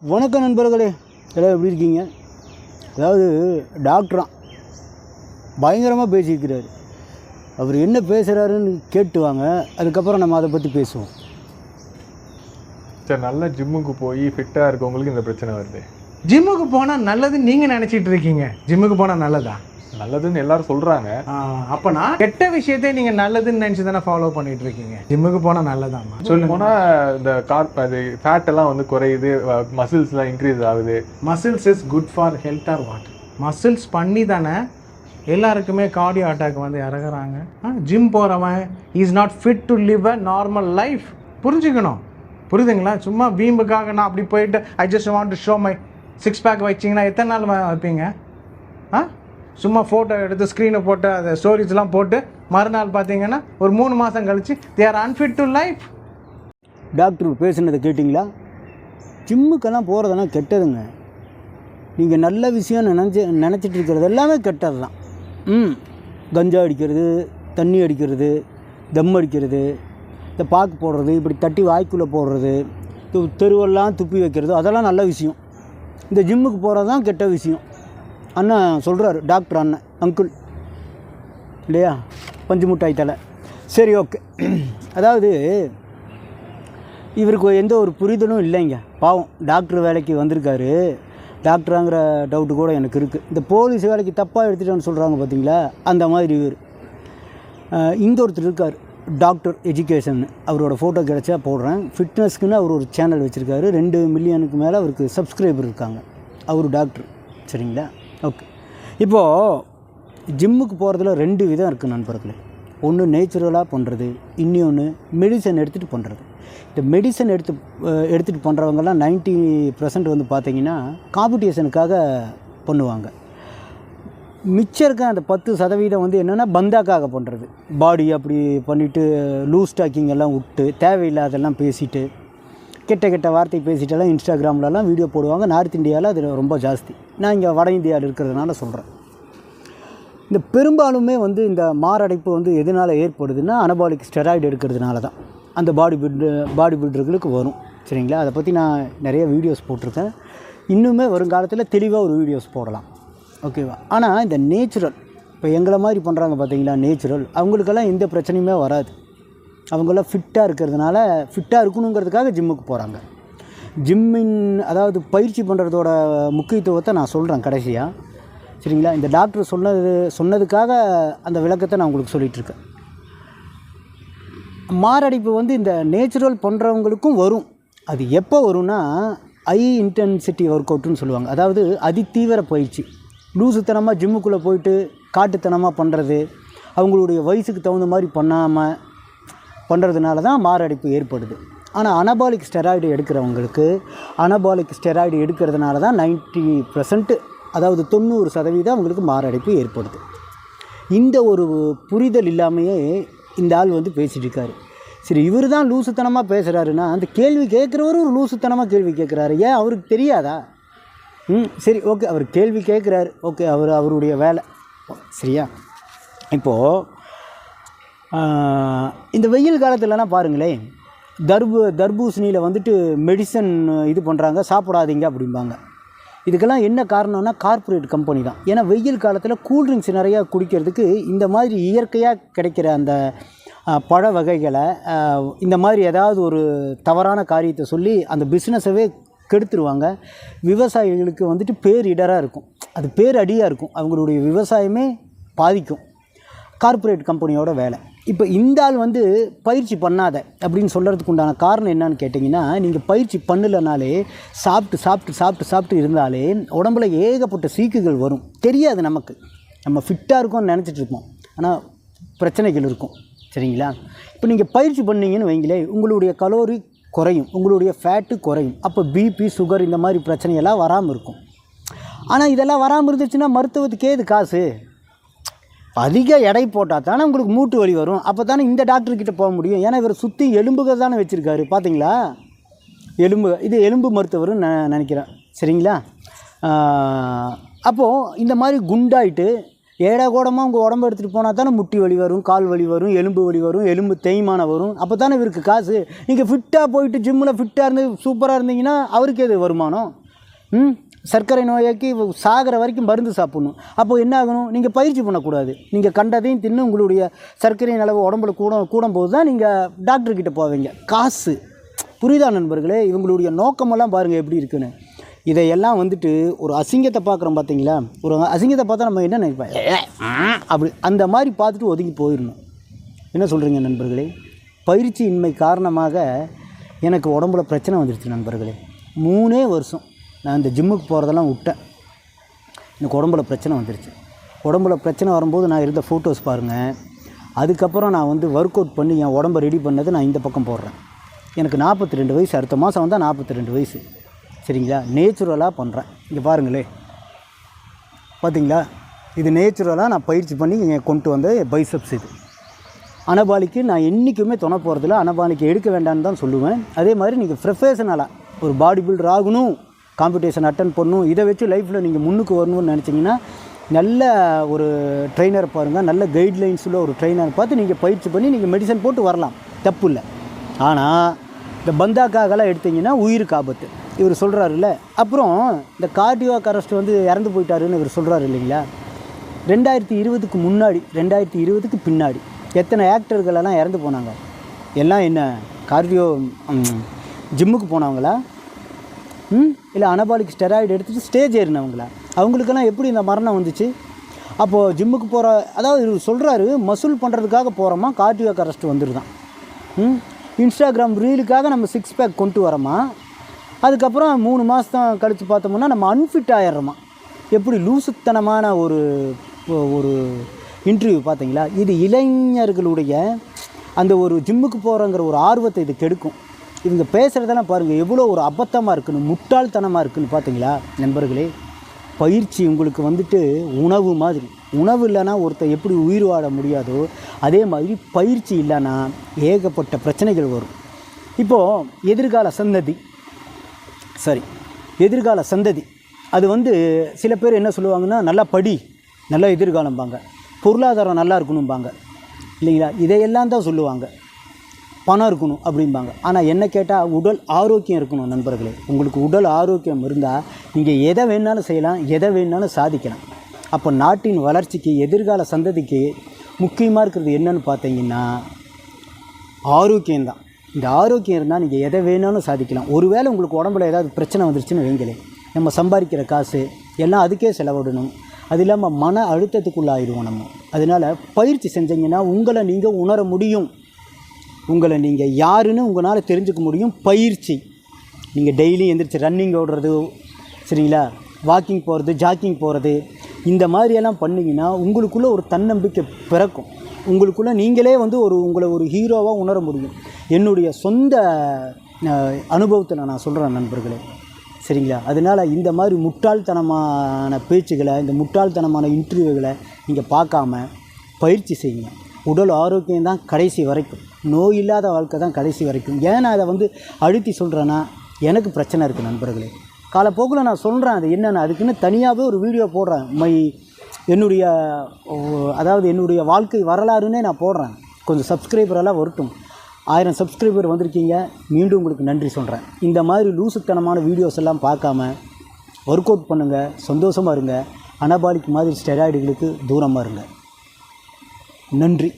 வணக்கம் நண்பர்களே, எல்லாம் எப்படி இருக்கீங்க? அதாவது டாக்டரான் பயங்கரமாக பேசியிருக்கிறார். அவர் என்ன பேசுகிறாருன்னு கேட்டு வாங்க, அதுக்கப்புறம் நம்ம அதை பற்றி பேசுவோம். சரி, நல்ல ஜிம்முக்கு போய் ஃபிட்டாக இருக்கவங்களுக்கு இந்த பிரச்சனை வருது. ஜிம்முக்கு போனால் நல்லதுன்னு நீங்கள் நினச்சிட்டு இருக்கீங்க. ஜிம்முக்கு போனால் நல்லதா? நல்லதுன்னு எல்லாரும் சொல்கிறாங்க. அப்போனா கெட்ட விஷயத்தை நீங்கள் நல்லதுன்னு நினச்சி தானே ஃபாலோ பண்ணிட்டு இருக்கீங்க. ஜிம்முக்கு போனால் நல்லதாம்மா சொல்லி போனால் இந்த அது ஃபேட் எல்லாம் வந்து குறையுது, மசில்ஸ்லாம் இன்க்ரீஸ் ஆகுது. Muscles is good for health or what? மசில்ஸ் பண்ணி தானே எல்லாருக்குமே கார்டியோ அட்டாக் வந்து இறங்குறாங்க. ஜிம் போகிறவன் is not fit to live a normal life. புரிஞ்சுக்கணும், புரியுதுங்களா? சும்மா வீம்புக்காக நான் அப்படி போயிட்டு I just want to show my six pack வச்சிங்கன்னா எத்தனை நாள் வைப்பீங்க? சும்மா ஃபோட்டோ எடுத்து ஸ்க்ரீனை போட்டு அதை ஸ்டோரிஸ்லாம் போட்டு மறுநாள் பார்த்தீங்கன்னா ஒரு 3 மாதம் கழித்து they are unfit to life. Doctor பேசுனதை கேட்டிங்களா? ஜிம்முக்கெல்லாம் போகிறதெல்லாம் கெட்டதுங்க. நீங்கள் நல்ல விஷயம் நினச்சிட்டு இருக்கிறது எல்லாமே கெட்டது தான். கஞ்சா அடிக்கிறது, தண்ணி அடிக்கிறது, தம் அடிக்கிறது, இந்த பாக்கு போடுறது, இப்படி தட்டி வாய்க்குள்ளே போடுறது, தெருவெல்லாம் துப்பி வைக்கிறது, அதெல்லாம் நல்ல விஷயம். இந்த ஜிம்முக்கு போகிறது தான் கெட்ட விஷயம். அண்ணன் சொல்கிறாரு, டாக்டர் அண்ணன், அங்குள் இல்லையா, பஞ்சு முட்டாய் தலை. சரி, ஓகே. அதாவது இவருக்கு எந்த ஒரு புரிதலும் இல்லைங்க. பாவம், டாக்டர் வேலைக்கு வந்திருக்காரு. டாக்டராங்கிற டவுட்டு கூட எனக்கு இருக்குது. இந்த போலீஸ் வேலைக்கு தப்பாக எடுத்துகிட்டோன்னு சொல்கிறாங்க பார்த்தீங்களா, அந்த மாதிரி இவர். இங்கே ஒருத்தர் இருக்கார், டாக்டர் எஜுகேஷன். அவரோட ஃபோட்டோ கிடச்சா போடுறேன். ஃபிட்னஸ்க்குன்னு அவர் ஒரு சேனல் வச்சுருக்காரு. 2 மில்லியனுக்கு மேலே அவருக்கு சப்ஸ்கிரைபர் இருக்காங்க. அவர் டாக்டர், சரிங்களா? ஓகே. இப்போது ஜிம்முக்கு போகிறதுல 2 விதம் இருக்குது நண்பர்களே. ஒன்று நேச்சுரலாக பண்ணுறது, இன்னொன்று மெடிசன் எடுத்துகிட்டு பண்ணுறது. இந்த மெடிசன் எடுத்துகிட்டு பண்ணுறவங்கெல்லாம் 90% வந்து பார்த்திங்கன்னா காம்படிஷனுக்காக பண்ணுவாங்க. மிச்சம் இருக்க அந்த 10% வந்து என்னென்னா பந்தாக்காக பண்ணுறது. பாடி அப்படி பண்ணிவிட்டு லூஸ் ஸ்டாக்கிங் எல்லாம் விட்டு தேவையில்லாதெல்லாம் பேசிவிட்டு கெட்ட கெட்ட வார்த்தை பேசிட்டெல்லாம் இன்ஸ்டாகிராம்லலாம் வீடியோ போடுவாங்க. நார்த் இந்தியாவில் அது ரொம்ப ஜாஸ்தி. நான் இங்கே வட இந்தியாவில் இருக்கிறதுனால சொல்கிறேன். இந்த பெரும்பாலுமே வந்து இந்த மாரடைப்பு வந்து எதனால் ஏற்படுதுன்னா அனபாலிக் ஸ்டெராய்டு எடுக்கிறதுனால தான் அந்த பாடி பில்டர்களுக்கு வரும், சரிங்களா? அதை பற்றி நான் நிறைய வீடியோஸ் போட்டிருக்கேன். இன்னுமே வருங்காலத்தில் தெளிவாக ஒரு வீடியோஸ் போடலாம், ஓகேவா? ஆனால் இந்த நேச்சுரல், இப்போ எங்களை மாதிரி பண்ணுறாங்க பார்த்தீங்களா, நேச்சுரல், அவங்களுக்கெல்லாம் எந்த பிரச்சனையுமே வராது. அவங்களாம் ஃபிட்டாக இருக்கிறதுனால, ஃபிட்டாக இருக்கணுங்கிறதுக்காக ஜிம்முக்கு போகிறாங்க. அதாவது பயிற்சி பண்ணுறதோட முக்கியத்துவத்தை நான் சொல்கிறேன் கடைசியாக, சரிங்களா? இந்த டாக்டர் சொன்னதுக்காக அந்த விளக்கத்தை நான் உங்களுக்கு சொல்லிகிட்ருக்கேன். மாரடைப்பு வந்து இந்த நேச்சுரல் பண்ணுறவங்களுக்கும் வரும். அது எப்போ வரும்னா ஹை இன்டென்சிட்டி ஒர்க் அவுட்டுன்னு சொல்லுவாங்க. அதாவது அதிதீவிர பயிற்சி. லூசுத்தனமாக ஜிம்முக்குள்ளே போயிட்டு காட்டுத்தனமாக பண்ணுறது, அவங்களுடைய வயசுக்கு தகுந்த மாதிரி பண்ணுறதுனால தான் மாரடைப்பு ஏற்படுது. ஆனால் அனபாலிக் ஸ்டெராய்டு எடுக்கிறதுனால தான் 90%, அதாவது 90% அவங்களுக்கு மாரடைப்பு ஏற்படுது. இந்த ஒரு புரிதல் இல்லாமையே இந்த ஆள் வந்து பேசிகிட்டு இருக்காரு. சரி, இவர் தான் லூசுத்தனமாக பேசுகிறாருன்னா அந்த கேள்வி கேட்குறவரும் ஒரு லூசுத்தனமாக கேள்வி கேட்குறாரு. ஏன் அவருக்கு தெரியாதா? சரி, ஓகே, அவர் கேள்வி கேட்குறாரு, ஓகே, அவருடைய வேலை, சரியா? இப்போது இந்த வெயில் காலத்துலலாம் பாருங்களேன், தர்பூசணியில் வந்துட்டு மெடிசன் இது பண்ணுறாங்க, சாப்பிடாதீங்க அப்படிம்பாங்க. இதுக்கெல்லாம் என்ன காரணம்னா கார்ப்பரேட் கம்பெனி தான். ஏன்னா வெயில் காலத்தில் கூல்ட்ரிங்க்ஸ் நிறையா குடிக்கிறதுக்கு இந்த மாதிரி இயற்கையாக கிடைக்கிற அந்த பழ வகைகளை இந்த மாதிரி ஏதாவது ஒரு தவறான காரியத்தை சொல்லி அந்த பிஸ்னஸவே கெடுத்துருவாங்க. விவசாயிகளுக்கு வந்துட்டு பேரிடராக இருக்கும், அது பேரடியாக இருக்கும், அவங்களுடைய விவசாயமே பாதிக்கும். கார்ப்பரேட் கம்பெனியோட வேலை. இப்போ இந்த ஆள் வந்து பயிற்சி பண்ணாத அப்படின்னு சொல்கிறதுக்கு உண்டான காரணம் என்னன்னு கேட்டிங்கன்னா, நீங்கள் பயிற்சி பண்ணலைனாலே சாப்பிட்டு இருந்தாலே உடம்புல ஏகப்பட்ட சீக்குகள் வரும். தெரியாது நமக்கு, நம்ம ஃபிட்டாக இருக்கோம்னு நினச்சிட்டு இருப்போம், ஆனால் பிரச்சனைகள் இருக்கும், சரிங்களா? இப்போ நீங்கள் பயிற்சி பண்ணிங்கன்னு வைங்களே, உங்களுடைய கலோரி குறையும், உங்களுடைய ஃபேட்டு குறையும். அப்போ பிபி, சுகர் இந்த மாதிரி பிரச்சனையெல்லாம் வராமல் இருக்கும். ஆனால் இதெல்லாம் வராமல் இருந்துச்சுன்னா மருத்துவத்துக்கு ஏது காசு? அதிக எடை போட்டால் தானே உங்களுக்கு மூட்டு வலி வரும். அப்போ தானே இந்த டாக்டர்கிட்ட போக முடியும். ஏன்னா இவர் சுற்றி எலும்புகள் தானே வச்சுருக்காரு, பார்த்தீங்களா? இது எலும்பு மருத்துவர்னு நினைக்கிறேன், சரிங்களா? அப்போது இந்த மாதிரி குண்டாயிட்டு ஏடா கூடமாக உங்கள் உடம்பு எடுத்துகிட்டு போனால் தானே முட்டி வலி வரும், கால் வலி வரும், எலும்பு வலி வரும், எலும்பு தேய்மானம் வரும். அப்போ தானே இவருக்கு காசு. நீங்கள் ஃபிட்டாக போயிட்டு ஜிம்மில் ஃபிட்டாக இருந்து சூப்பராக இருந்தீங்கன்னா அவருக்கு எது வருமானம்? சர்க்கரை நோயாக்கி சாகிற வரைக்கும் மருந்து சாப்பிட்ணும். அப்போ என்ன ஆகணும்? நீங்கள் பயிற்சி பண்ணக்கூடாது. நீங்கள் கண்டதையும் தின்னு உங்களுடைய சர்க்கரையின் அளவு உடம்புல கூடும்போது தான் நீங்கள் டாக்டர்கிட்ட போவீங்க. காசு. புரியுதா நண்பர்களே? இவங்களுடைய நோக்கமெல்லாம் பாருங்கள் எப்படி இருக்குன்னு. இதையெல்லாம் வந்துட்டு ஒரு அசிங்கத்தை பார்க்குறோம் பார்த்தீங்களா? ஒரு அசிங்கத்தை பார்த்தா நம்ம என்ன நினைப்போம்? அப்படி அந்த மாதிரி பார்த்துட்டு ஒதுங்கி போயிடணும். என்ன சொல்கிறீங்க நண்பர்களே? பயிற்சியின்மை காரணமாக எனக்கு உடம்புல பிரச்சனை வந்துடுச்சு நண்பர்களே. 3 வருஷம் நான் இந்த ஜிம்முக்கு போகிறதெல்லாம் விட்டேன். எனக்கு உடம்புல பிரச்சனை வந்துடுச்சு. உடம்புல பிரச்சனை வரும்போது நான் இருந்த ஃபோட்டோஸ் பாருங்கள். அதுக்கப்புறம் நான் வந்து ஒர்க் அவுட் பண்ணி என் உடம்பை ரெடி பண்ணது நான் இந்த பக்கம் போடுறேன். எனக்கு 42 வயசு. அடுத்த மாதம் வந்தால் 42 வயசு. சரிங்களா? நேச்சுரலாக பண்ணுறேன். இங்கே பாருங்களே, பார்த்தீங்களா? இது நேச்சுரலாக நான் பயிற்சி பண்ணி கொண்டு வந்த பைசப்ஸ். இது அனபாலிக்கு நான் என்றைக்குமே துணை போகிறதில்ல. அனபாலிக்கு எடுக்க வேண்டாம்னு தான் சொல்லுவேன். அதே மாதிரி நீங்கள் ப்ரொஃபஷனலாக ஒரு பாடி பில்டர் ஆகணும், காம்படிஷன் அட்டன் பண்ணணும், இதை வச்சு லைஃப்பில் நீங்கள் முன்னுக்கு வரணும்னு நினச்சிங்கன்னா நல்ல ஒரு ட்ரெயினரை பாருங்கள். நல்ல கைட்லைன்ஸில் ஒரு ட்ரெயினரை பார்த்து நீங்கள் பயிற்சி பண்ணி நீங்கள் மெடிசன் போட்டு வரலாம், தப்பு இல்லை. ஆனால் இந்த பந்தாக்காகலாம் எடுத்திங்கன்னா உயிருக்கு ஆபத்து. இவர் சொல்கிறாருல்ல. அப்புறம் இந்த கார்டியாக் அரெஸ்ட் வந்து இறந்து போயிட்டாருன்னு இவர் சொல்கிறாரு இல்லைங்களா? 2020க்கு முன்னாடி 2020க்கு பின்னாடி எத்தனை ஆக்டர்களெல்லாம் இறந்து போனாங்க? எல்லாம் என்ன கார்டியோ ஜிம்முக்கு போனவங்களா? இல்லை அனபாலிக் ஸ்டெராய்டு எடுத்துகிட்டு ஸ்டேஜ் ஏறினவங்களா? அவங்களுக்கெல்லாம் எப்படி இந்த மரணம் வந்துச்சு? அப்போது ஜிம்முக்கு போகிற, அதாவது இவர் சொல்கிறாரு மசூல் பண்ணுறதுக்காக போகிறோமா, கார்டியாக் அரெஸ்ட் வந்துடுதான். இன்ஸ்டாகிராம் ரீலுக்காக நம்ம 6 பேக் கொண்டு வரோமா, அதுக்கப்புறம் 3 மாதம் கழித்து பார்த்தோம்னா நம்ம அன்ஃபிட் ஆகிடுறோமா? எப்படி லூசுத்தனமான ஒரு இன்டர்வியூ பார்த்தீங்களா? இது இளைஞர்களுடைய அந்த ஒரு ஜிம்முக்கு போகிறங்கிற ஒரு ஆர்வத்தை இது கெடுக்கும். இவங்க பேசுகிறதெல்லாம் பாருங்கள் எவ்வளோ ஒரு அபத்தமாக இருக்குன்னு, முட்டாள்தனமாக இருக்குன்னு. பார்த்தீங்களா நண்பர்களே? பயிற்சி உங்களுக்கு வந்துட்டு உணவு மாதிரி. உணவு இல்லைன்னா ஒருத்தர் எப்படி உயிர் வாழ முடியாதோ அதே மாதிரி பயிற்சி இல்லைன்னா ஏகப்பட்ட பிரச்சனைகள் வரும். இப்போது எதிர்கால சந்ததி அது வந்து சில பேர் என்ன சொல்லுவாங்கன்னா, நல்லா படி, நல்ல எதிர்காலம்பாங்க, பொருளாதாரம் நல்லா இருக்கணும்பாங்க இல்லைங்களா? இதையெல்லாம் தான் சொல்லுவாங்க. பணம் இருக்கணும் அப்படிம்பாங்க. ஆனால் என்ன கேட்டால் உடல் ஆரோக்கியம் இருக்கணும் நண்பர்களே. உங்களுக்கு உடல் ஆரோக்கியம் இருந்தால் நீங்கள் எதை வேணாலும் செய்யலாம், எதை வேணாலும் சாதிக்கலாம். அப்போ நாட்டின் வளர்ச்சிக்கு, எதிர்கால சந்ததிக்கு முக்கியமாக இருக்கிறது என்னன்னு பார்த்தீங்கன்னா ஆரோக்கியம்தான். இந்த ஆரோக்கியம் இருந்தால் நீங்கள் எதை வேணாலும் சாதிக்கலாம். ஒருவேளை உங்களுக்கு உடம்புல ஏதாவது பிரச்சனை வந்துருச்சுன்னு வைங்களேன், நம்ம சம்பாதிக்கிற காசு எல்லாம் அதுக்கே செலவிடணும். அது இல்லாமல் மன அழுத்தத்துக்குள்ளாயிடுவோம் நம்ம. அதனால் பயிற்சி செஞ்சீங்கன்னா உங்களை நீங்கள் உணர முடியும். உங்களை நீங்கள் யாருன்னு உங்களால் தெரிஞ்சுக்க முடியும். பயிற்சி நீங்கள் டெய்லி எந்திரிச்சு ரன்னிங் ஓடுறது, சரிங்களா, வாக்கிங் போகிறது, ஜாக்கிங் போகிறது, இந்த மாதிரியெல்லாம் பண்ணிங்கன்னா உங்களுக்குள்ளே ஒரு தன்னம்பிக்கை பிறக்கும். உங்களுக்குள்ளே நீங்களே வந்து உங்களை ஒரு ஹீரோவாக உணர முடியும். என்னுடைய சொந்த அனுபவத்தில் நான் சொல்கிறேன் நண்பர்களே, சரிங்களா? அதனால் இந்த மாதிரி முட்டாள்தனமான பேச்சுகளை, இந்த முட்டாள்தனமான இன்டர்வியூகளை நீங்கள் பார்க்காம பயிற்சி செய்யுங்க. உடல் ஆரோக்கியம் தான் கடைசி வரைக்கும். நோய் இல்லாத வாழ்க்கை தான் கடைசி வரைக்கும். ஏன் நான் அதை வந்து அழுத்தி சொல்கிறேன்னா, எனக்கு பிரச்சனை இருக்குது நண்பர்களே. காலப்போக்கில் நான் சொல்கிறேன் அது என்னென்னு, அதுக்குன்னு தனியாகவே ஒரு வீடியோ போடுறேன். என்னுடைய வாழ்க்கை வரலாறுன்னே நான் போடுறேன். கொஞ்சம் சப்ஸ்கிரைபரெல்லாம் வரட்டும். 1000 சப்ஸ்கிரைபர் வந்திருக்கீங்க, மீண்டும் உங்களுக்கு நன்றி சொல்கிறேன். இந்த மாதிரி லூசுத்தனமான வீடியோஸ் எல்லாம் பார்க்காம ஒர்க் அவுட் பண்ணுங்கள், சந்தோஷமாக இருங்க. அனபாலிக் மாதிரி ஸ்டெராய்டுகளுக்கு தூரமாக இருங்க. நன்றி.